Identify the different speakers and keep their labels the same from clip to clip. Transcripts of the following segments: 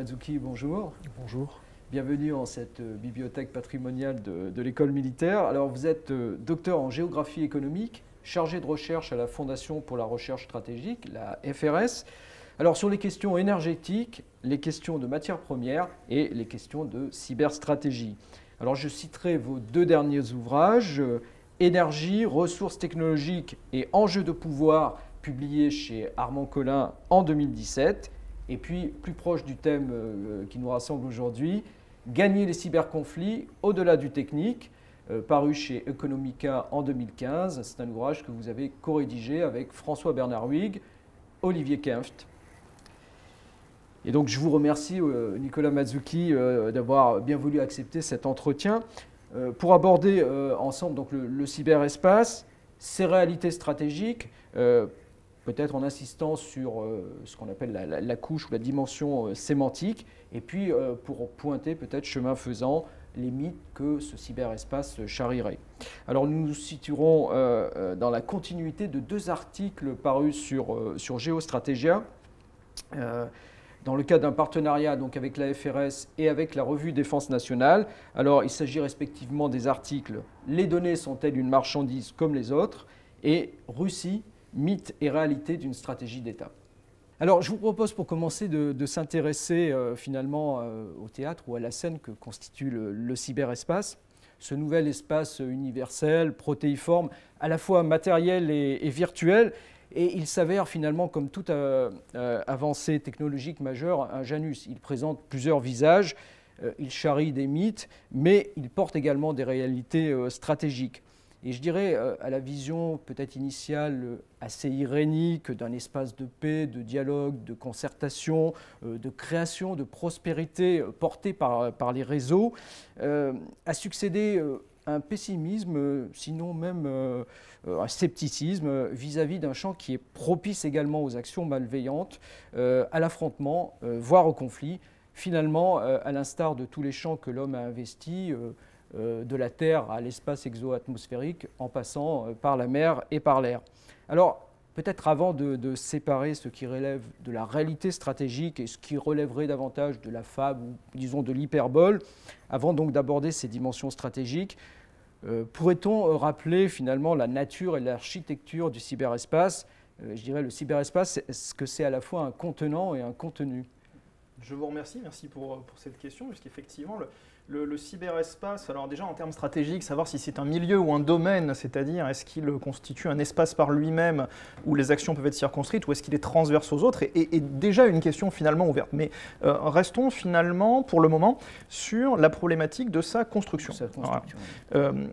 Speaker 1: Mazzucchi, bonjour.
Speaker 2: Bonjour.
Speaker 1: Bienvenue en cette bibliothèque patrimoniale de l'école militaire. Alors, vous êtes docteur en géographie économique, chargé de recherche à la Fondation pour la recherche stratégique, la FRS. Alors, sur les questions énergétiques, les questions de matières premières et les questions de cyberstratégie. Alors, je citerai vos deux derniers ouvrages, Énergie, ressources technologiques et enjeux de pouvoir, publiés chez Armand Collin en 2017. Et puis, plus proche du thème qui nous rassemble aujourd'hui, Gagner les cyberconflits au-delà du technique, paru chez Economica en 2015. C'est un ouvrage que vous avez co-rédigé avec François-Bernard Huyghe, Olivier Kempft. Et donc, je vous remercie, Nicolas Mazzucchi, d'avoir bien voulu accepter cet entretien pour aborder ensemble donc, le cyberespace, ses réalités stratégiques, peut-être en insistant sur ce qu'on appelle la couche ou la dimension sémantique, et puis pour pointer peut-être chemin faisant les mythes que ce cyberespace charrierait. Alors nous nous situerons dans la continuité de deux articles parus sur Géostratégia, dans le cadre d'un partenariat donc, avec la FRS et avec la revue Défense nationale. Alors il s'agit respectivement des articles « Les données sont-elles une marchandise comme les autres ?» et « Russie, mythe et réalité d'une stratégie d'État ». Alors, je vous propose pour commencer de s'intéresser finalement au théâtre ou à la scène que constitue le cyberespace, ce nouvel espace universel, protéiforme, à la fois matériel et virtuel. Et il s'avère finalement, comme toute avancée technologique majeure, un Janus. Il présente plusieurs visages, il charrie des mythes, mais il porte également des réalités stratégiques. Et je dirais à la vision peut-être initiale assez irénique d'un espace de paix, de dialogue, de concertation, de création, de prospérité porté par les réseaux, a succédé un pessimisme, sinon même un scepticisme vis-à-vis d'un champ qui est propice également aux actions malveillantes, à l'affrontement, voire au conflit. Finalement, à l'instar de tous les champs que l'homme a investis, de la Terre à l'espace exo-atmosphérique, en passant par la mer et par l'air. Alors, peut-être avant de séparer ce qui relève de la réalité stratégique et ce qui relèverait davantage de la fable ou, disons, de l'hyperbole, avant donc d'aborder ces dimensions stratégiques, pourrait-on rappeler finalement la nature et l'architecture du cyberespace? Je dirais le cyberespace, ce que c'est à la fois un contenant et un contenu.
Speaker 2: Je vous remercie, merci pour cette question, puisqu'effectivement, le cyberespace, alors déjà en termes stratégiques, savoir si c'est un milieu ou un domaine, c'est-à-dire est-ce qu'il constitue un espace par lui-même où les actions peuvent être circonscrites ou est-ce qu'il est transverse aux autres, est déjà une question finalement ouverte. Mais restons finalement pour le moment sur la problématique de sa construction. Voilà.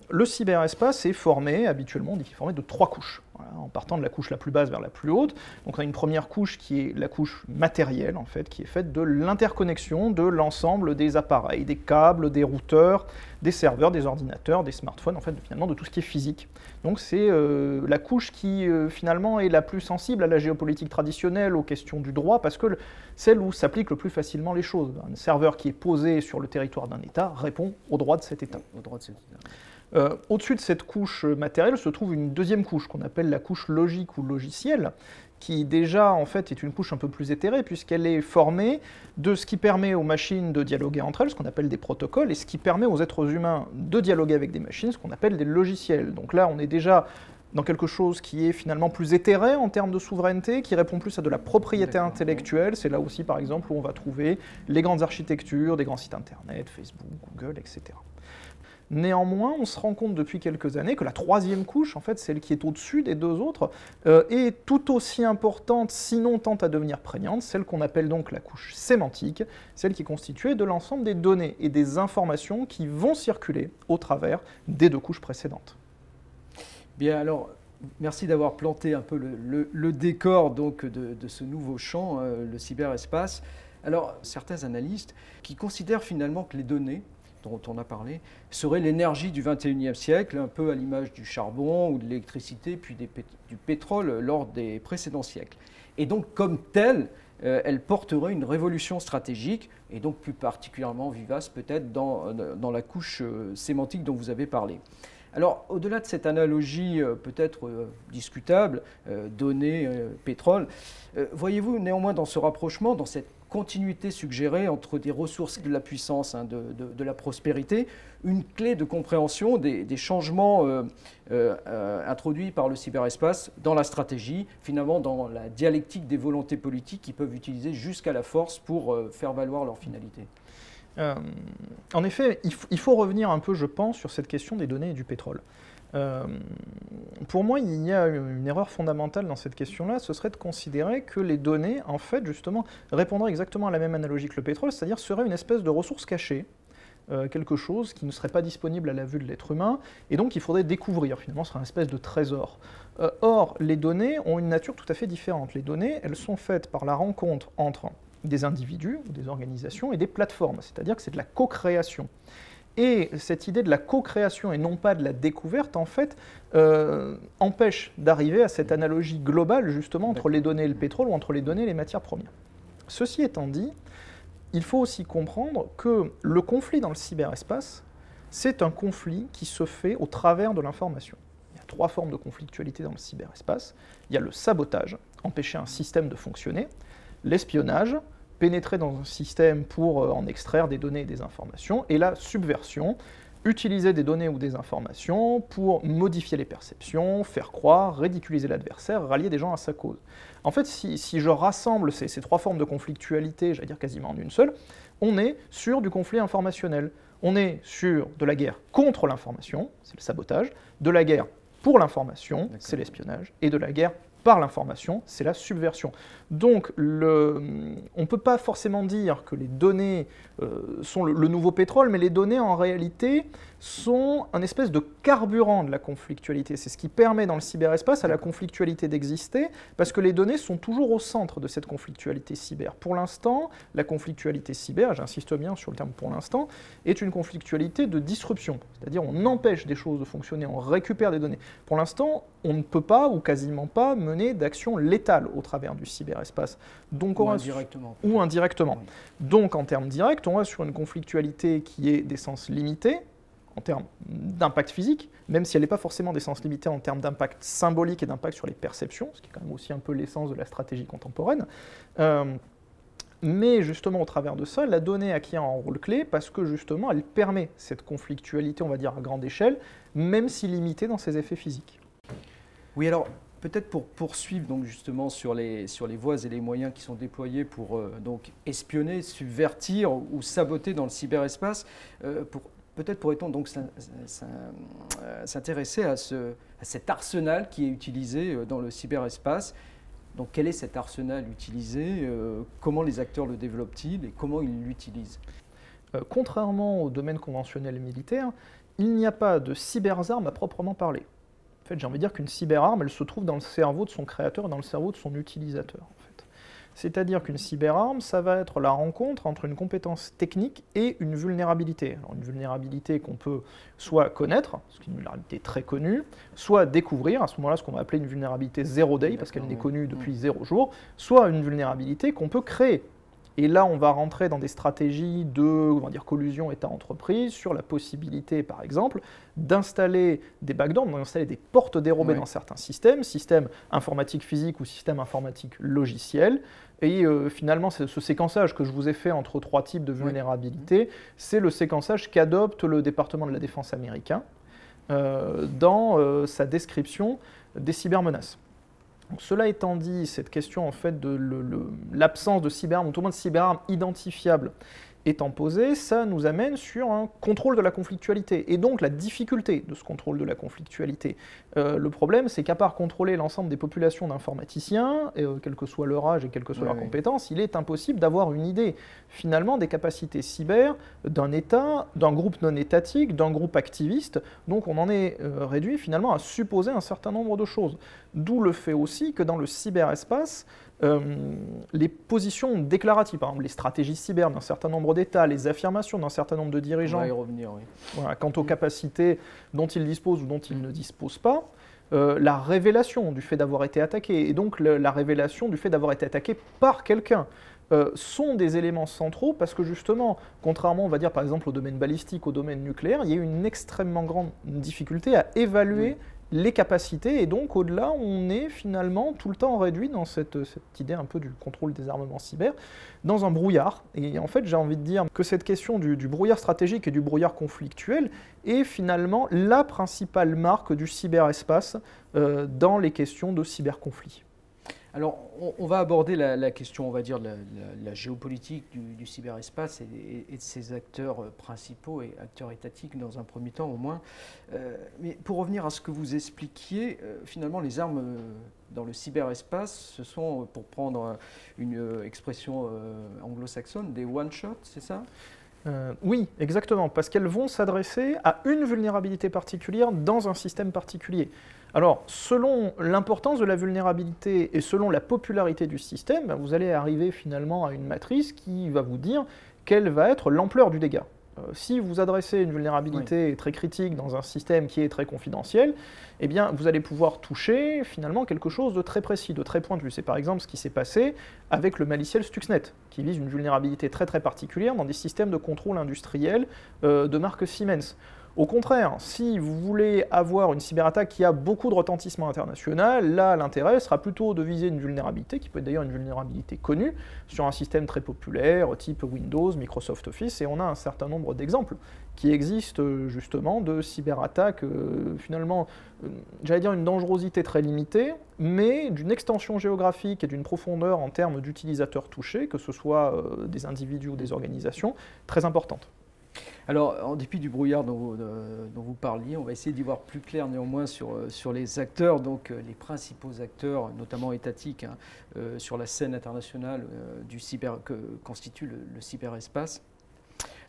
Speaker 2: Le cyberespace est formé, habituellement, on dit qu'il est formé de 3 couches. Voilà, en partant de la couche la plus basse vers la plus haute. Donc on a une première couche qui est la couche matérielle, en fait, qui est faite de l'interconnexion de l'ensemble des appareils, des câbles, des routeurs, des serveurs, des ordinateurs, des smartphones, en fait, finalement de tout ce qui est physique. Donc c'est la couche qui finalement est la plus sensible à la géopolitique traditionnelle, aux questions du droit, parce que celle où s'appliquent le plus facilement les choses. Un serveur qui est posé sur le territoire d'un État répond aux droits de cet État.
Speaker 1: Au droit de cet État.
Speaker 2: Au-dessus de cette couche matérielle se trouve une deuxième couche qu'on appelle la couche logique ou logicielle, qui déjà en fait est une couche un peu plus éthérée puisqu'elle est formée de ce qui permet aux machines de dialoguer entre elles, ce qu'on appelle des protocoles, et ce qui permet aux êtres humains de dialoguer avec des machines, ce qu'on appelle des logiciels. Donc là on est déjà dans quelque chose qui est finalement plus éthéré en termes de souveraineté, qui répond plus à de la propriété intellectuelle. C'est là aussi par exemple où on va trouver les grandes architectures, des grands sites internet, Facebook, Google, etc. Néanmoins, on se rend compte depuis quelques années que la troisième couche, en fait, celle qui est au-dessus des deux autres, est tout aussi importante, sinon tend à devenir prégnante, celle qu'on appelle donc la couche sémantique, celle qui est constituée de l'ensemble des données et des informations qui vont circuler au travers des deux couches précédentes.
Speaker 1: Bien, alors, merci d'avoir planté un peu le décor donc, de ce nouveau champ, le cyberespace. Alors, certains analystes qui considèrent finalement que les données dont on a parlé, serait l'énergie du XXIe siècle, un peu à l'image du charbon ou de l'électricité, puis du pétrole lors des précédents siècles. Et donc, comme telle, elle porterait une révolution stratégique, et donc plus particulièrement vivace peut-être dans la couche sémantique dont vous avez parlé. Alors, au-delà de cette analogie peut-être discutable, données, pétrole, voyez-vous néanmoins dans ce rapprochement, dans cette continuité suggérée entre des ressources de la puissance, hein, de la prospérité, une clé de compréhension des changements introduits par le cyberespace dans la stratégie, finalement dans la dialectique des volontés politiques qu'ils peuvent utiliser jusqu'à la force pour faire valoir leur finalité.
Speaker 2: En effet, il faut revenir un peu, je pense, sur cette question des données et du pétrole. Pour moi, il y a une erreur fondamentale dans cette question-là, ce serait de considérer que les données, en fait, justement, répondraient exactement à la même analogie que le pétrole, c'est-à-dire seraient une espèce de ressource cachée, quelque chose qui ne serait pas disponible à la vue de l'être humain, et donc il faudrait découvrir, finalement, ce serait une espèce de trésor. Or, les données ont une nature tout à fait différente. Les données, elles sont faites par la rencontre entre des individus, ou des organisations, et des plateformes, c'est-à-dire que c'est de la co-création. Et cette idée de la co-création et non pas de la découverte, en fait, empêche d'arriver à cette analogie globale, justement, entre les données et le pétrole, ou entre les données et les matières premières. Ceci étant dit, il faut aussi comprendre que le conflit dans le cyberespace, c'est un conflit qui se fait au travers de l'information. Il y a 3 formes de conflictualité dans le cyberespace. Il y a le sabotage, empêcher un système de fonctionner, l'espionnage, pénétrer dans un système pour en extraire des données et des informations, et la subversion, utiliser des données ou des informations pour modifier les perceptions, faire croire, ridiculiser l'adversaire, rallier des gens à sa cause. En fait, si je rassemble ces 3 formes de conflictualité, j'allais dire quasiment en une seule, on est sur du conflit informationnel. On est sur de la guerre contre l'information, c'est le sabotage, de la guerre pour l'information, c'est l'espionnage, et de la guerre par l'information, c'est la subversion. Donc, on ne peut pas forcément dire que les données sont le nouveau pétrole, mais les données, en réalité, sont un espèce de carburant de la conflictualité. C'est ce qui permet dans le cyberespace à la conflictualité d'exister, parce que les données sont toujours au centre de cette conflictualité cyber. Pour l'instant, la conflictualité cyber, j'insiste bien sur le terme pour l'instant, est une conflictualité de disruption. C'est-à-dire on empêche des choses de fonctionner, on récupère des données. Pour l'instant, on ne peut pas, ou quasiment pas, mener d'action létale au travers du cyberespace. Donc,
Speaker 1: ou indirectement.
Speaker 2: Ou indirectement.
Speaker 1: Oui.
Speaker 2: Donc en termes directs, on va sur une conflictualité qui est d'essence limitée, en termes d'impact physique, même si elle n'est pas forcément d'essence limitée en termes d'impact symbolique et d'impact sur les perceptions, ce qui est quand même aussi un peu l'essence de la stratégie contemporaine. Mais justement, au travers de ça, la donnée acquiert un rôle clé parce que justement, elle permet cette conflictualité, on va dire, à grande échelle, même si limitée dans ses effets physiques.
Speaker 1: Oui, alors peut-être pour poursuivre donc justement sur les voies et les moyens qui sont déployés pour donc espionner, subvertir ou saboter dans le cyberespace, peut-être pourrait-on donc s'intéresser à cet arsenal qui est utilisé dans le cyberespace. Donc quel est cet arsenal utilisé, comment les acteurs le développent-ils et comment ils l'utilisent?
Speaker 2: Contrairement au domaine conventionnel militaire, il n'y a pas de cyberarme à proprement parler. En fait, j'ai envie de dire qu'une cyberarme, elle se trouve dans le cerveau de son créateur et dans le cerveau de son utilisateur. En fait. C'est-à-dire qu'une cyberarme, ça va être la rencontre entre une compétence technique et une vulnérabilité. Alors, une vulnérabilité qu'on peut soit connaître, ce qui est une vulnérabilité très connue, soit découvrir, à ce moment-là, ce qu'on va appeler une vulnérabilité zero day, parce qu'elle n'est connue depuis 0 jours, soit une vulnérabilité qu'on peut créer. Et là, on va rentrer dans des stratégies de, on va dire, collusion État-entreprise sur la possibilité, par exemple, d'installer des backdoors, d'installer des portes dérobées dans certains systèmes informatiques physiques ou systèmes informatiques logiciels. Et finalement, ce séquençage que je vous ai fait entre 3 types de vulnérabilité, c'est le séquençage qu'adopte le département de la défense américain dans sa description des cybermenaces. Donc, cela étant dit, cette question en fait de l'absence de cyberarmes, ou tout le moins de cyberarmes identifiables étant posée, ça nous amène sur un contrôle de la conflictualité, et donc la difficulté de ce contrôle de la conflictualité. Le problème, c'est qu'à part contrôler l'ensemble des populations d'informaticiens, quel que soit leur âge et quelle que soit leur compétence, il est impossible d'avoir une idée, finalement, des capacités cyber d'un État, d'un groupe non étatique, d'un groupe activiste, donc on en est réduit finalement à supposer un certain nombre de choses. D'où le fait aussi que dans le cyberespace, les positions déclaratives, par exemple les stratégies cyber d'un certain nombre d'États, les affirmations d'un certain nombre de dirigeants,
Speaker 1: on va y revenir, oui.
Speaker 2: Voilà, quant aux capacités dont ils disposent ou dont ils ne disposent pas, la révélation du fait d'avoir été attaqué, et donc la révélation du fait d'avoir été attaqué par quelqu'un, sont des éléments centraux parce que justement, contrairement, on va dire par exemple au domaine balistique, au domaine nucléaire, il y a une extrêmement grande difficulté à évaluer les capacités, et donc au-delà, on est finalement tout le temps réduit dans cette idée un peu du contrôle des armements cyber, dans un brouillard. Et en fait, j'ai envie de dire que cette question du brouillard stratégique et du brouillard conflictuel est finalement la principale marque du cyberespace dans les questions de cyberconflit.
Speaker 1: Alors, on va aborder la question, on va dire, de la géopolitique du cyberespace et de ses acteurs principaux et acteurs étatiques dans un premier temps au moins. Mais pour revenir à ce que vous expliquiez, finalement, les armes dans le cyberespace, ce sont, pour prendre une expression anglo-saxonne, des one-shots, c'est ça ?
Speaker 2: Oui, exactement, parce qu'elles vont s'adresser à une vulnérabilité particulière dans un système particulier. Alors, selon l'importance de la vulnérabilité et selon la popularité du système, vous allez arriver finalement à une matrice qui va vous dire quelle va être l'ampleur du dégât. Si vous adressez une vulnérabilité très critique dans un système qui est très confidentiel, eh bien, vous allez pouvoir toucher finalement quelque chose de très précis, de très pointu. C'est par exemple ce qui s'est passé avec le maliciel Stuxnet, qui vise une vulnérabilité très particulière dans des systèmes de contrôle industriel de marque Siemens. Au contraire, si vous voulez avoir une cyberattaque qui a beaucoup de retentissement international, là l'intérêt sera plutôt de viser une vulnérabilité, qui peut être d'ailleurs une vulnérabilité connue, sur un système très populaire, type Windows, Microsoft Office, et on a un certain nombre d'exemples qui existent justement de cyberattaques, finalement, j'allais dire une dangerosité très limitée, mais d'une extension géographique et d'une profondeur en termes d'utilisateurs touchés, que ce soit des individus ou des organisations, très importante.
Speaker 1: Alors, en dépit du brouillard dont vous parliez, on va essayer d'y voir plus clair néanmoins sur les acteurs, donc les principaux acteurs, notamment étatiques, sur la scène internationale que constitue le cyberespace.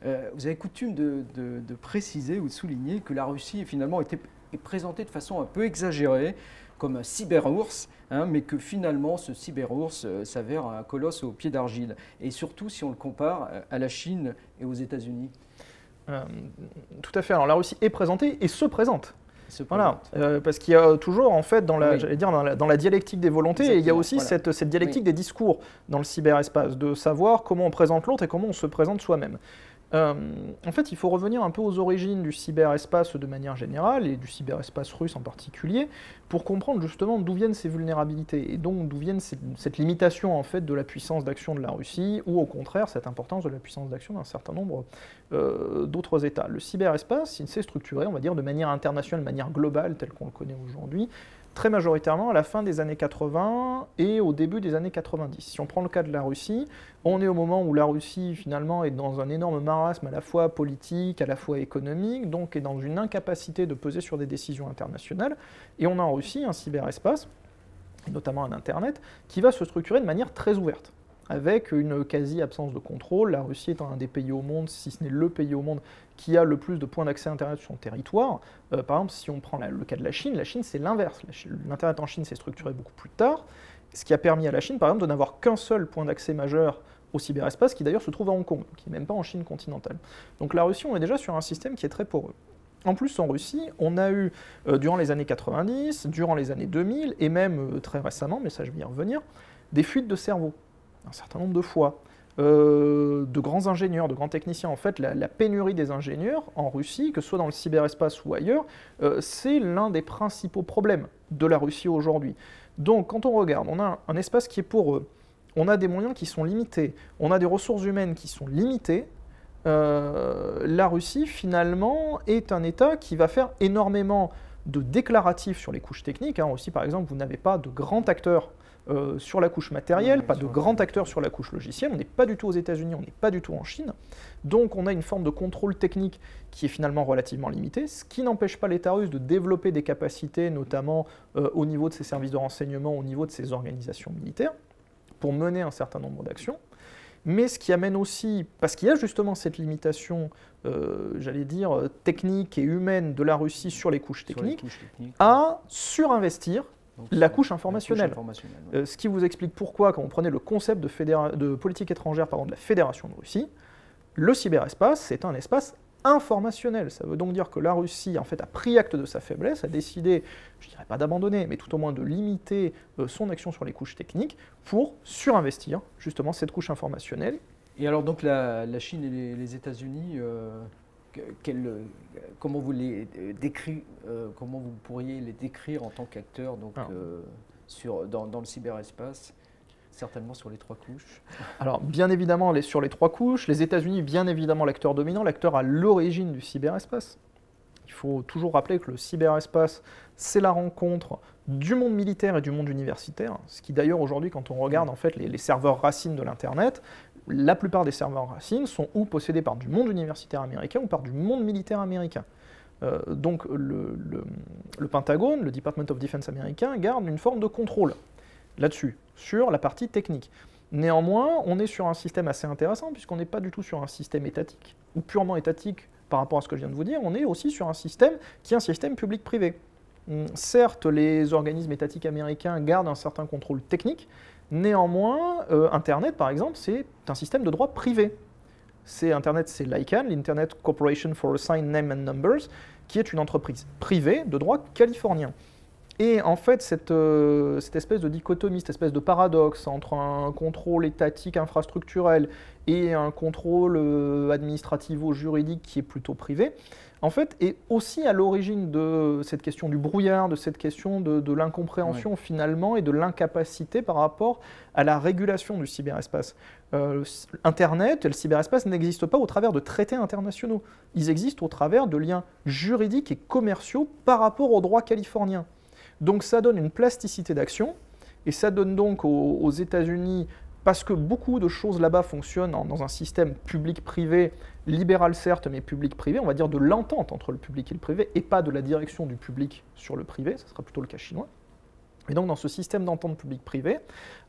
Speaker 1: Vous avez coutume de préciser ou de souligner que la Russie finalement est présentée de façon un peu exagérée comme un cyber-ours, mais que finalement ce cyber-ours s'avère un colosse aux pieds d'argile. Et surtout si on le compare à la Chine et aux États-Unis.
Speaker 2: Tout à fait. Alors la Russie est présentée et se présente. Voilà, parce qu'il y a toujours, en fait, dans la dialectique des volontés, et il y a aussi cette dialectique des discours dans le cyberespace, de savoir comment on présente l'autre et comment on se présente soi-même. En fait, il faut revenir un peu aux origines du cyberespace de manière générale, et du cyberespace russe en particulier, pour comprendre justement d'où viennent ces vulnérabilités, et donc d'où viennent cette limitation en fait de la puissance d'action de la Russie, ou au contraire cette importance de la puissance d'action d'un certain nombre d'autres États. Le cyberespace, il s'est structuré, on va dire, de manière internationale, de manière globale, telle qu'on le connaît aujourd'hui, très majoritairement à la fin des années 80 et au début des années 90. Si on prend le cas de la Russie, on est au moment où la Russie finalement est dans un énorme marasme à la fois politique, à la fois économique, donc est dans une incapacité de peser sur des décisions internationales, et on a en Russie un cyberespace, et notamment un Internet, qui va se structurer de manière très ouverte, avec une quasi-absence de contrôle, la Russie étant un des pays au monde, si ce n'est le pays au monde, qui a le plus de points d'accès à Internet sur son territoire. Par exemple, si on prend le cas de la Chine, c'est l'inverse. L'Internet en Chine s'est structuré beaucoup plus tard, ce qui a permis à la Chine, par exemple, de n'avoir qu'un seul point d'accès majeur au cyberespace, qui d'ailleurs se trouve à Hong Kong, qui n'est même pas en Chine continentale. Donc la Russie, on est déjà sur un système qui est très poreux. En plus, en Russie, on a eu, durant les années 90, durant les années 2000, et même très récemment, mais ça je vais y revenir, des fuites de cerveau, un certain nombre de fois. De grands ingénieurs, de grands techniciens. En fait, la pénurie des ingénieurs en Russie, que ce soit dans le cyberespace ou ailleurs, c'est l'un des principaux problèmes de la Russie aujourd'hui. Donc, quand on regarde, on a un espace qui est poreux, on a des moyens qui sont limités, on a des ressources humaines qui sont limitées. La Russie, finalement, est un État qui va faire énormément de déclaratifs sur les couches techniques. En Russie, par exemple, vous n'avez pas de grand acteur sur la couche matérielle, pas de grand acteur sur la couche logicielle, on n'est pas du tout aux États-Unis, on n'est pas du tout en Chine, donc on a une forme de contrôle technique qui est finalement relativement limitée, ce qui n'empêche pas l'État russe de développer des capacités, notamment au niveau de ses services de renseignement, au niveau de ses organisations militaires, pour mener un certain nombre d'actions, mais ce qui amène aussi, parce qu'il y a justement cette limitation, j'allais dire, technique et humaine de la Russie sur les couches techniques, à surinvestir la couche informationnelle. Ce qui vous explique pourquoi, quand vous prenez le concept de politique étrangère de la Fédération de Russie, le cyberespace, c'est un espace informationnel. Ça veut donc dire que la Russie, en fait, a pris acte de sa faiblesse, a décidé, je ne dirais pas d'abandonner, mais tout au moins de limiter son action sur les couches techniques pour surinvestir justement cette couche informationnelle.
Speaker 1: Et alors donc la Chine et les États-Unis comment vous comment vous pourriez les décrire en tant qu'acteur dans le cyberespace, certainement sur les 3 couches?
Speaker 2: Alors, bien évidemment, sur les 3 couches, les États-Unis, bien évidemment, l'acteur dominant, l'acteur à l'origine du cyberespace. Il faut toujours rappeler que le cyberespace, c'est la rencontre du monde militaire et du monde universitaire, ce qui d'ailleurs aujourd'hui, quand on regarde en fait les serveurs racines de l'Internet, la plupart des serveurs racines sont ou possédés par du monde universitaire américain ou par du monde militaire américain. Donc le Pentagone, le Department of Defense américain, garde une forme de contrôle là-dessus, sur la partie technique. Néanmoins, on est sur un système assez intéressant, puisqu'on n'est pas du tout sur un système étatique, ou purement étatique par rapport à ce que je viens de vous dire, on est aussi sur un système qui est un système public-privé. Certes, les organismes étatiques américains gardent un certain contrôle technique, néanmoins, Internet, par exemple, c'est un système de droit privé. Internet, c'est l'ICANN, l'Internet Corporation for Assigned Name and Numbers, qui est une entreprise privée de droit californien. Et en fait, cette espèce de dichotomie, cette espèce de paradoxe entre un contrôle étatique infrastructurel et un contrôle administrativo-juridique qui est plutôt privé, en fait, est aussi à l'origine de cette question du brouillard, de cette question de l'incompréhension finalement et de l'incapacité par rapport à la régulation du cyberespace. Internet et le cyberespace n'existent pas au travers de traités internationaux. Ils existent au travers de liens juridiques et commerciaux par rapport au droit californien. Donc ça donne une plasticité d'action, et ça donne donc aux États-Unis, parce que beaucoup de choses là-bas fonctionnent dans un système public-privé, libéral certes, mais public-privé, on va dire de l'entente entre le public et le privé, et pas de la direction du public sur le privé, ce sera plutôt le cas chinois. Et donc dans ce système d'entente public-privé,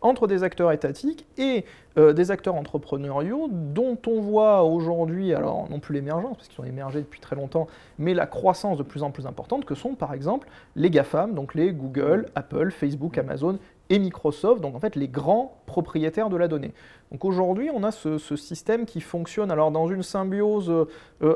Speaker 2: entre des acteurs étatiques et des acteurs entrepreneuriaux dont on voit aujourd'hui, alors non plus l'émergence, parce qu'ils ont émergé depuis très longtemps, mais la croissance de plus en plus importante, que sont par exemple les GAFAM, donc les Google, Apple, Facebook, Amazon et Microsoft, donc en fait les grands propriétaires de la donnée. Donc aujourd'hui, on a ce système qui fonctionne alors dans une symbiose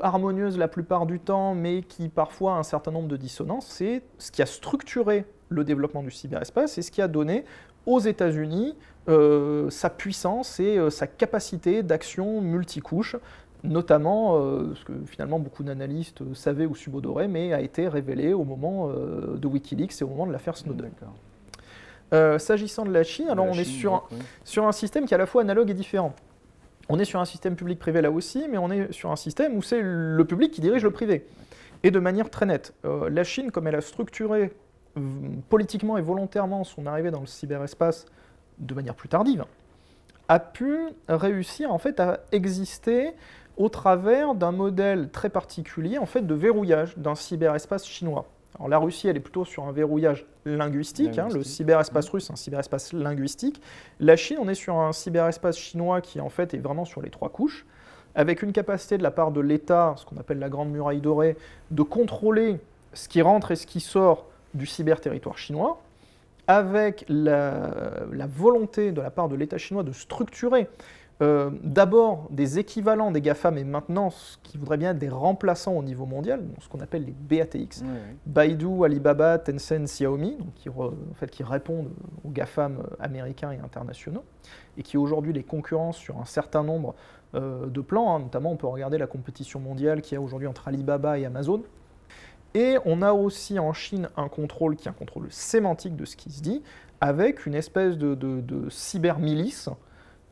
Speaker 2: harmonieuse la plupart du temps, mais qui parfois a un certain nombre de dissonances. C'est ce qui a structuré le développement du cyberespace et ce qui a donné aux États-Unis sa puissance et sa capacité d'action multicouche, notamment ce que finalement beaucoup d'analystes savaient ou subodoraient, mais a été révélé au moment de Wikileaks et au moment de l'affaire Snowden. S'agissant de la Chine, alors on est sur un système qui est à la fois analogue et différent. On est sur un système public-privé là aussi, mais on est sur un système où c'est le public qui dirige le privé. Et de manière très nette. La Chine, comme elle a structuré politiquement et volontairement son arrivée dans le cyberespace de manière plus tardive, a pu réussir en fait à exister au travers d'un modèle très particulier en fait de verrouillage d'un cyberespace chinois. Alors la Russie, elle est plutôt sur un verrouillage linguistique, le cyberespace russe, un cyberespace linguistique. La Chine, on est sur un cyberespace chinois qui en fait est vraiment sur les 3 couches, avec une capacité de la part de l'État, ce qu'on appelle la Grande Muraille Dorée, de contrôler ce qui rentre et ce qui sort du cyberterritoire chinois, avec la volonté de la part de l'État chinois de structurer d'abord des équivalents des GAFAM et maintenant ce qui voudrait bien être des remplaçants au niveau mondial, ce qu'on appelle les BATX, Baidu, Alibaba, Tencent, Xiaomi, donc qui répondent aux GAFAM américains et internationaux, et qui aujourd'hui les concurrencent sur un certain nombre de plans, notamment on peut regarder la compétition mondiale qu'il y a aujourd'hui entre Alibaba et Amazon. Et on a aussi en Chine un contrôle qui est un contrôle sémantique de ce qui se dit, avec une espèce de cybermilice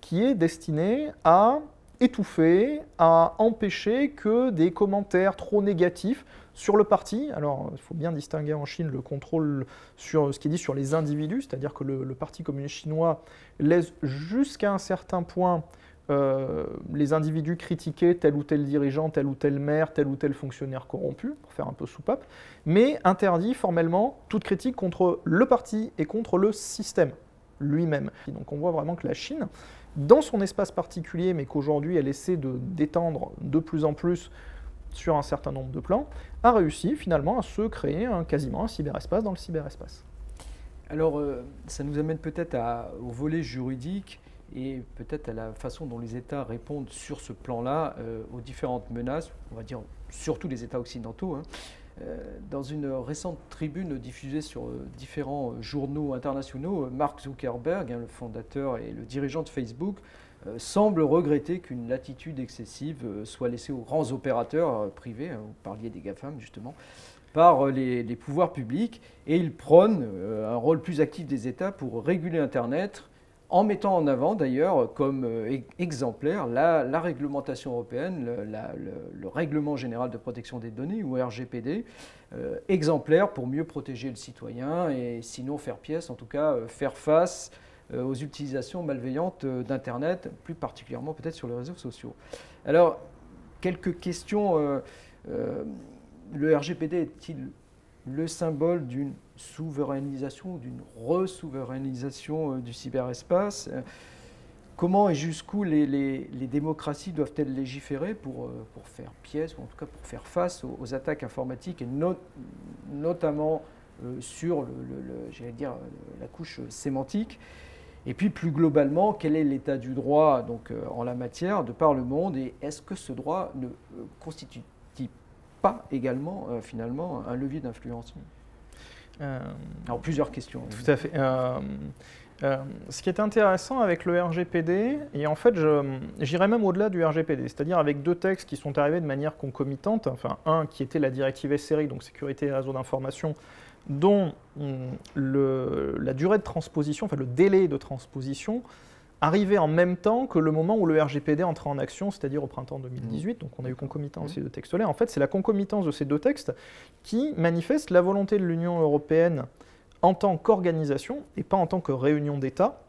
Speaker 2: qui est destinée à étouffer, à empêcher que des commentaires trop négatifs sur le parti. Alors, il faut bien distinguer en Chine le contrôle sur ce qui est dit sur les individus, c'est-à-dire que le Parti communiste chinois laisse jusqu'à un certain point les individus critiquer tel ou tel dirigeant, tel ou tel maire, tel ou tel fonctionnaire corrompu, pour faire un peu soupape, mais interdit formellement toute critique contre le parti et contre le système lui-même. Donc on voit vraiment que la Chine, dans son espace particulier, mais qu'aujourd'hui elle essaie d'étendre de plus en plus sur un certain nombre de plans, a réussi finalement à se créer quasiment un cyberespace dans le cyberespace.
Speaker 1: Alors ça nous amène peut-être au volet juridique, et peut-être à la façon dont les États répondent sur ce plan-là aux différentes menaces, on va dire surtout les États occidentaux. Dans une récente tribune diffusée sur différents journaux internationaux, Mark Zuckerberg, le fondateur et le dirigeant de Facebook, semble regretter qu'une latitude excessive soit laissée aux grands opérateurs privés, vous parliez des GAFAM justement, par les pouvoirs publics, et il prône un rôle plus actif des États pour réguler Internet, en mettant en avant d'ailleurs comme exemplaire la réglementation européenne, le Règlement général de protection des données, ou RGPD, exemplaire pour mieux protéger le citoyen et sinon faire pièce, en tout cas faire face aux utilisations malveillantes d'Internet, plus particulièrement peut-être sur les réseaux sociaux. Alors, quelques questions. Le RGPD est-il le symbole d'une souverainisation, d'une re-souverainisation du cyberespace? Comment et jusqu'où les démocraties doivent-elles légiférer pour faire pièce, ou en tout cas pour faire face aux attaques informatiques, et notamment sur j'allais dire, la couche sémantique? Et puis plus globalement, quel est l'état du droit donc, en la matière de par le monde, et est-ce que ce droit ne constitue pas également finalement un levier d'influence? Alors plusieurs questions.
Speaker 2: Tout à fait. Ce qui est intéressant avec le RGPD, et en fait j'irais même au-delà du RGPD, c'est-à-dire avec deux textes qui sont arrivés de manière concomitante, enfin un qui était la directive SRI, donc sécurité et réseau d'information, dont la durée de transposition, enfin le délai de transposition, arrivé en même temps que le moment où le RGPD entrait en action, c'est-à-dire au printemps 2018, donc on a eu concomitance de ces deux textes-là. En fait, c'est la concomitance de ces deux textes qui manifeste la volonté de l'Union européenne en tant qu'organisation, et pas en tant que réunion d'États,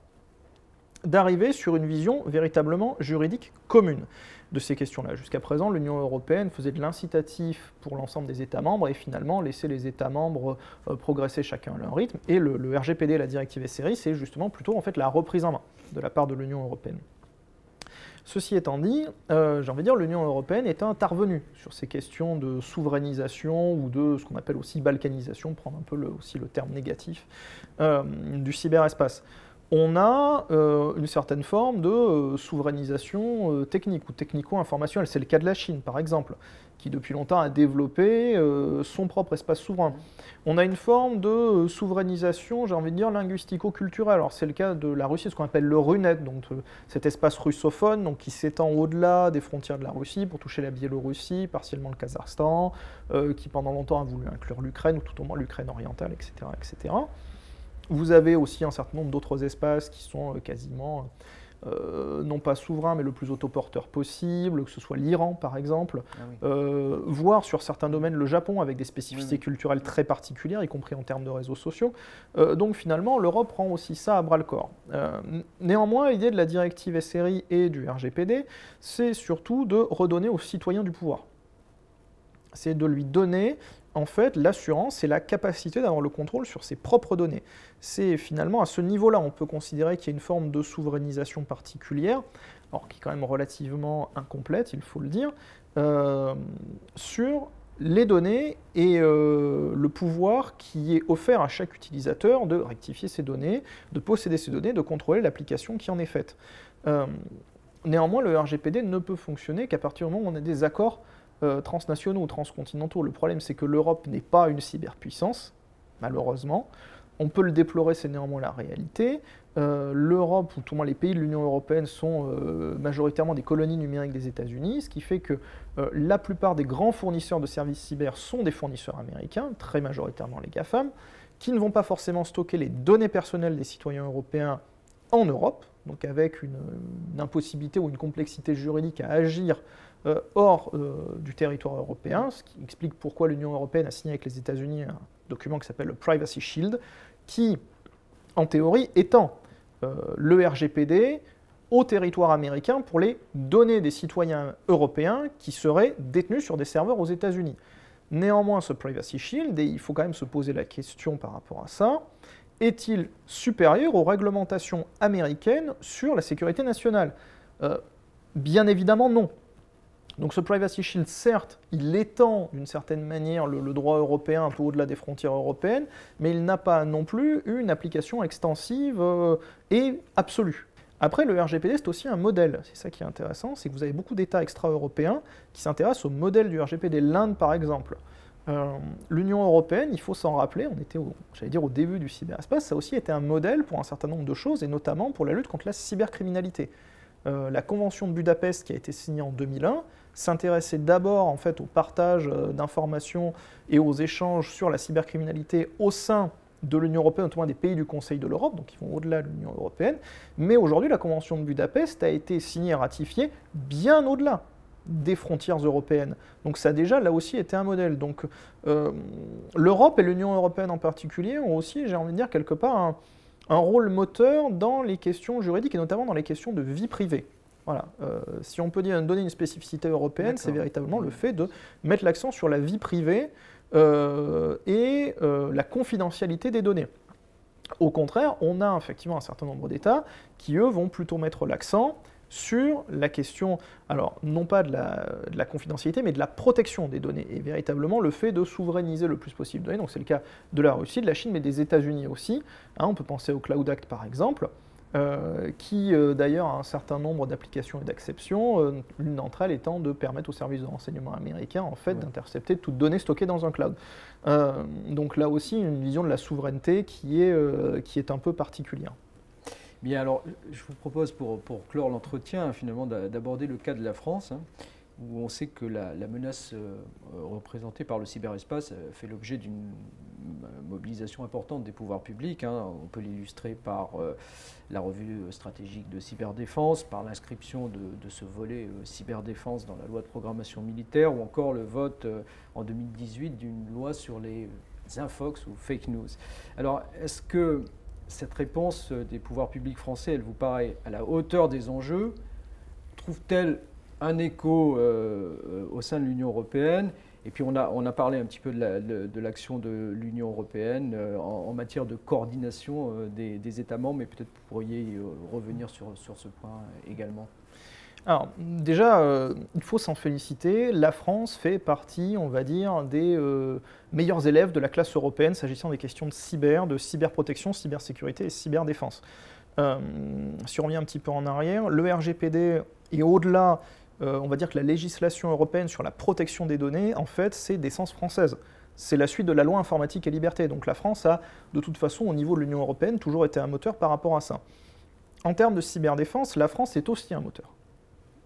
Speaker 2: d'arriver sur une vision véritablement juridique commune de ces questions-là. Jusqu'à présent, l'Union européenne faisait de l'incitatif pour l'ensemble des États membres et finalement laissait les États membres progresser chacun à leur rythme. Et le RGPD, la directive SRI, c'est justement plutôt en fait la reprise en main de la part de l'Union européenne. Ceci étant dit, j'ai envie de dire, l'Union européenne est intervenue sur ces questions de souverainisation ou de ce qu'on appelle aussi balkanisation, prendre un peu aussi le terme négatif, du cyberespace. On a une certaine forme de souverainisation technique ou technico-informationnelle. C'est le cas de la Chine, par exemple, qui depuis longtemps a développé son propre espace souverain. On a une forme de souverainisation, j'ai envie de dire, linguistico-culturelle. Alors c'est le cas de la Russie, ce qu'on appelle le RUNET, donc cet espace russophone donc, qui s'étend au-delà des frontières de la Russie pour toucher la Biélorussie, partiellement le Kazakhstan, qui pendant longtemps a voulu inclure l'Ukraine, ou tout au moins l'Ukraine orientale, etc., etc. Vous avez aussi un certain nombre d'autres espaces qui sont quasiment, non pas souverains, mais le plus autoporteur possible, que ce soit l'Iran par exemple, voire sur certains domaines le Japon avec des spécificités culturelles très particulières, y compris en termes de réseaux sociaux. Donc finalement, l'Europe prend aussi ça à bras-le-corps. Néanmoins, l'idée de la directive SRI et du RGPD, c'est surtout de redonner aux citoyens du pouvoir. C'est de lui donner en fait l'assurance et la capacité d'avoir le contrôle sur ses propres données. C'est finalement à ce niveau-là, on peut considérer qu'il y a une forme de souverainisation particulière, alors qui est quand même relativement incomplète, il faut le dire, sur les données et le pouvoir qui est offert à chaque utilisateur de rectifier ses données, de posséder ces données, de contrôler l'application qui en est faite. Néanmoins, le RGPD ne peut fonctionner qu'à partir du moment où on a des accords transnationaux ou transcontinentaux. Le problème, c'est que l'Europe n'est pas une cyberpuissance, malheureusement. On peut le déplorer, c'est néanmoins la réalité. L'Europe, ou tout au moins les pays de l'Union européenne, sont majoritairement des colonies numériques des États-Unis, ce qui fait que la plupart des grands fournisseurs de services cyber sont des fournisseurs américains, très majoritairement les GAFAM, qui ne vont pas forcément stocker les données personnelles des citoyens européens en Europe, donc avec une impossibilité ou une complexité juridique à agir hors du territoire européen, ce qui explique pourquoi l'Union européenne a signé avec les États-Unis un document qui s'appelle le Privacy Shield, qui, en théorie, étend le RGPD au territoire américain pour les données des citoyens européens qui seraient détenus sur des serveurs aux États-Unis. Néanmoins, ce Privacy Shield, et il faut quand même se poser la question par rapport à ça, est-il supérieur aux réglementations américaines sur la sécurité nationale? Bien évidemment non. Donc ce Privacy Shield, certes, il étend d'une certaine manière le droit européen un peu au-delà des frontières européennes, mais il n'a pas non plus une application extensive et absolue. Après, le RGPD, c'est aussi un modèle. C'est ça qui est intéressant, c'est que vous avez beaucoup d'États extra-européens qui s'intéressent au modèle du RGPD. L'Inde, par exemple. L'Union européenne, il faut s'en rappeler, on était au début du cyberespace, ça a aussi été un modèle pour un certain nombre de choses, et notamment pour la lutte contre la cybercriminalité. La Convention de Budapest, qui a été signée en 2001, s'intéressait d'abord en fait au partage d'informations et aux échanges sur la cybercriminalité au sein de l'Union européenne, notamment des pays du Conseil de l'Europe, donc qui vont au-delà de l'Union européenne. Mais aujourd'hui, la Convention de Budapest a été signée et ratifiée bien au-delà des frontières européennes. Donc ça a déjà, là aussi, été un modèle. Donc l'Europe et l'Union européenne en particulier ont aussi, j'ai envie de dire, quelque part un rôle moteur dans les questions juridiques et notamment dans les questions de vie privée. Voilà. Si on peut donner une spécificité européenne, c'est véritablement le fait de mettre l'accent sur la vie privée et la confidentialité des données. Au contraire, on a effectivement un certain nombre d'États qui, eux, vont plutôt mettre l'accent sur la question, alors non pas de la confidentialité, mais de la protection des données, et véritablement le fait de souverainiser le plus possible de données. Donc c'est le cas de la Russie, de la Chine, mais des États-Unis aussi. Hein, on peut penser au Cloud Act par exemple, qui d'ailleurs a un certain nombre d'applications et d'acceptions, l'une d'entre elles étant de permettre aux services de renseignement américains en fait, d'intercepter toute donnée stockée dans un cloud. Donc là aussi une vision de la souveraineté qui est un peu particulière.
Speaker 1: Bien, alors je vous propose pour clore l'entretien finalement d'aborder le cas de la France, hein, où on sait que la menace représentée par le cyberespace fait l'objet d'une mobilisation importante des pouvoirs publics. Hein. On peut l'illustrer par la revue stratégique de cyberdéfense, par l'inscription de ce volet cyberdéfense dans la loi de programmation militaire, ou encore le vote en 2018 d'une loi sur les infox ou fake news. Alors, est-ce que cette réponse des pouvoirs publics français, elle vous paraît à la hauteur des enjeux? Trouve-t-elle un écho au sein de l'Union européenne? Et puis on a parlé un petit peu de l'action de l'Union européenne en matière de coordination des États membres, mais peut-être vous pourriez revenir sur ce point également.
Speaker 2: Alors déjà, il faut s'en féliciter, la France fait partie, on va dire, des meilleurs élèves de la classe européenne s'agissant des questions de cyberprotection, cybersécurité et cyberdéfense. Si on revient un petit peu en arrière, le RGPD est au-delà, on va dire que la législation européenne sur la protection des données, en fait, c'est d'essence française. C'est la suite de la loi informatique et liberté. Donc la France a, de toute façon, au niveau de l'Union européenne, toujours été un moteur par rapport à ça. En termes de cyberdéfense, la France est aussi un moteur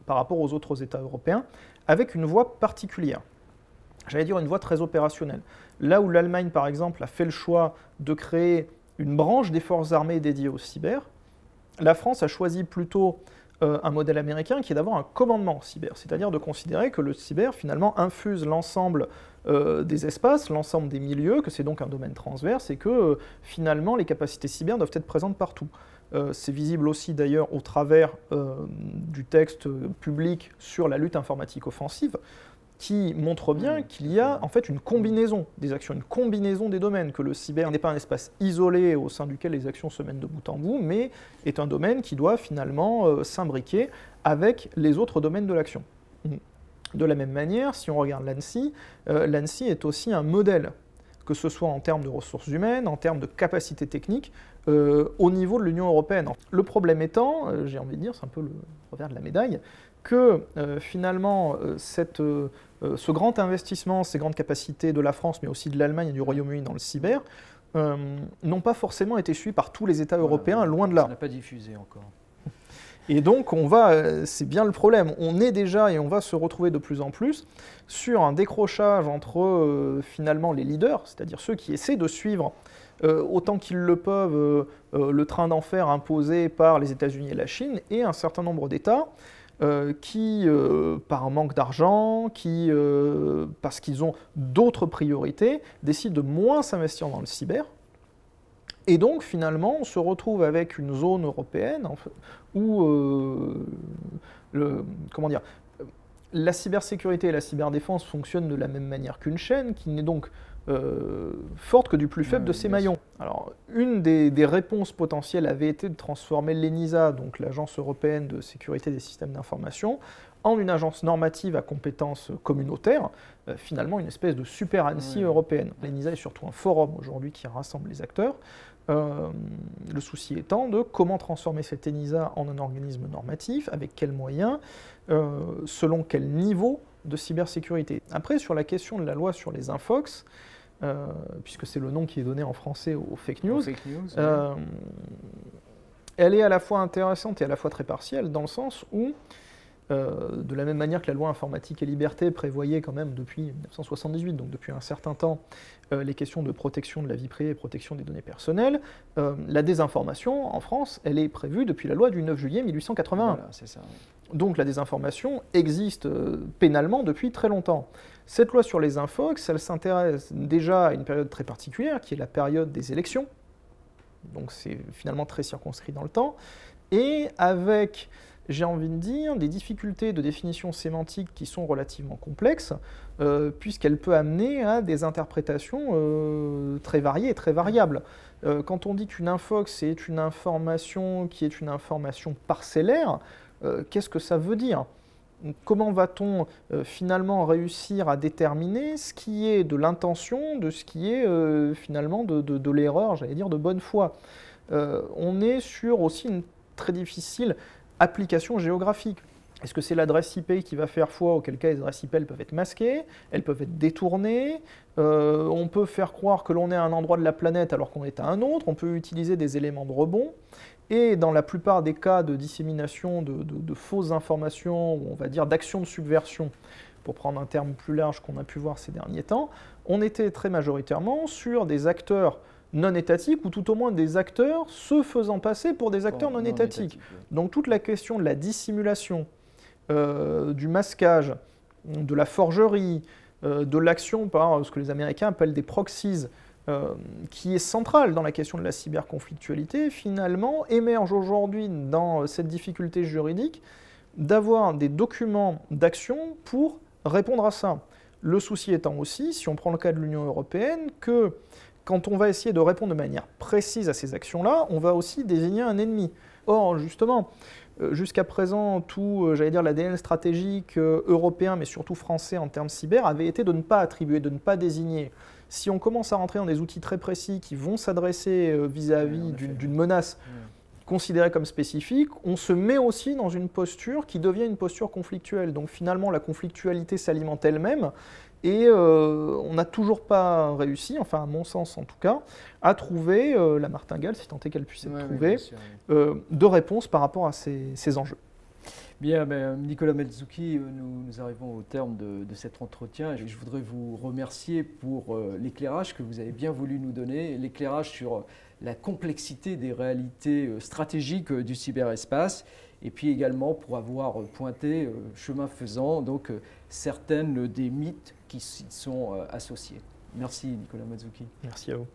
Speaker 2: par rapport aux autres États européens, avec une voie particulière. J'allais dire une voie très opérationnelle. Là où l'Allemagne, par exemple, a fait le choix de créer une branche des forces armées dédiée au cyber, la France a choisi plutôt un modèle américain qui est d'avoir un commandement cyber, c'est-à-dire de considérer que le cyber, finalement, infuse l'ensemble des espaces, l'ensemble des milieux, que c'est donc un domaine transverse et que, finalement, les capacités cyber doivent être présentes partout. C'est visible aussi d'ailleurs au travers du texte public sur la lutte informatique offensive, qui montre bien qu'il y a en fait une combinaison des actions, une combinaison des domaines, que le cyber n'est pas un espace isolé au sein duquel les actions se mènent de bout en bout, mais est un domaine qui doit finalement s'imbriquer avec les autres domaines de l'action. De la même manière, si on regarde l'ANSSI, l'ANSSI est aussi un modèle, que ce soit en termes de ressources humaines, en termes de capacités techniques, au niveau de l'Union européenne. Le problème étant, j'ai envie de dire, c'est un peu le revers de la médaille, que finalement, ce grand investissement, ces grandes capacités de la France, mais aussi de l'Allemagne et du Royaume-Uni dans le cyber, n'ont pas forcément été suivis par tous les États européens, loin de là.
Speaker 1: Ça n'a pas diffusé encore.
Speaker 2: Et donc, c'est bien le problème, on est déjà et on va se retrouver de plus en plus sur un décrochage entre finalement les leaders, c'est-à-dire ceux qui essaient de suivre autant qu'ils le peuvent le train d'enfer imposé par les États-Unis et la Chine, et un certain nombre d'États qui, par manque d'argent, parce qu'ils ont d'autres priorités, décident de moins s'investir dans le cyber. Et donc, finalement, on se retrouve avec une zone européenne où la cybersécurité et la cyberdéfense fonctionnent de la même manière qu'une chaîne, qui n'est donc forte que du plus faible de ses maillons. Alors, une des réponses potentielles avait été de transformer l'ENISA, donc l'Agence européenne de sécurité des systèmes d'information, en une agence normative à compétences communautaires, finalement une espèce de super ANSSI européenne. L'ENISA est surtout un forum aujourd'hui qui rassemble les acteurs. Le souci étant de comment transformer cette ENISA en un organisme normatif, avec quels moyens, selon quel niveau de cybersécurité. Après, sur la question de la loi sur les infox, puisque c'est le nom qui est donné en français aux fake news, Elle est à la fois intéressante et à la fois très partielle, dans le sens où, de la même manière que la loi informatique et liberté prévoyait quand même depuis 1978, donc depuis un certain temps, les questions de protection de la vie privée et protection des données personnelles, la désinformation en France, elle est prévue depuis la loi du 9 juillet 1881.
Speaker 1: Voilà, c'est ça.
Speaker 2: Donc la désinformation existe pénalement depuis très longtemps. Cette loi sur les infox, elle s'intéresse déjà à une période très particulière, qui est la période des élections, donc c'est finalement très circonscrit dans le temps, et avec, j'ai envie de dire, des difficultés de définition sémantique qui sont relativement complexes, puisqu'elle peut amener à des interprétations très variées et très variables. Quand on dit qu'une infox est une information qui est une information parcellaire, qu'est-ce que ça veut dire? Comment va-t-on finalement réussir à déterminer ce qui est de l'intention de ce qui est finalement de l'erreur, j'allais dire de bonne foi? On est sur aussi une très difficile application géographique. Est-ce que c'est l'adresse IP qui va faire foi, auquel cas les adresses IP elles peuvent être masquées, elles peuvent être détournées, on peut faire croire que l'on est à un endroit de la planète alors qu'on est à un autre, on peut utiliser des éléments de rebond, et dans la plupart des cas de dissémination de fausses informations, ou on va dire d'action de subversion, pour prendre un terme plus large qu'on a pu voir ces derniers temps, on était très majoritairement sur des acteurs non étatiques, ou tout au moins des acteurs se faisant passer pour des acteurs non étatiques. Donc toute la question de la dissimulation, du masquage, de la forgerie, de l'action par ce que les Américains appellent des proxies, qui est centrale dans la question de la cyberconflictualité, finalement émerge aujourd'hui dans cette difficulté juridique d'avoir des documents d'action pour répondre à ça. Le souci étant aussi, si on prend le cas de l'Union européenne, que quand on va essayer de répondre de manière précise à ces actions-là, on va aussi désigner un ennemi. Or, justement, jusqu'à présent, tout, j'allais dire, l'ADN stratégique européen, mais surtout français en termes cyber, avait été de ne pas attribuer, de ne pas désigner. Si on commence à rentrer dans des outils très précis qui vont s'adresser vis-à-vis d'une menace considérée comme spécifique, on se met aussi dans une posture qui devient une posture conflictuelle. Donc finalement, la conflictualité s'alimente elle-même, et on n'a toujours pas réussi, enfin à mon sens en tout cas, à trouver la martingale, si tant est qu'elle puisse être trouvée, de réponse par rapport à ces enjeux.
Speaker 1: Bien, Nicolas Mazzucchi, nous arrivons au terme de cet entretien. Je voudrais vous remercier pour l'éclairage que vous avez bien voulu nous donner, l'éclairage sur la complexité des réalités stratégiques du cyberespace, et puis également pour avoir pointé, chemin faisant, donc certaines des mythes qui s'y sont associés. Merci Nicolas Mazzucchi.
Speaker 2: Merci à vous.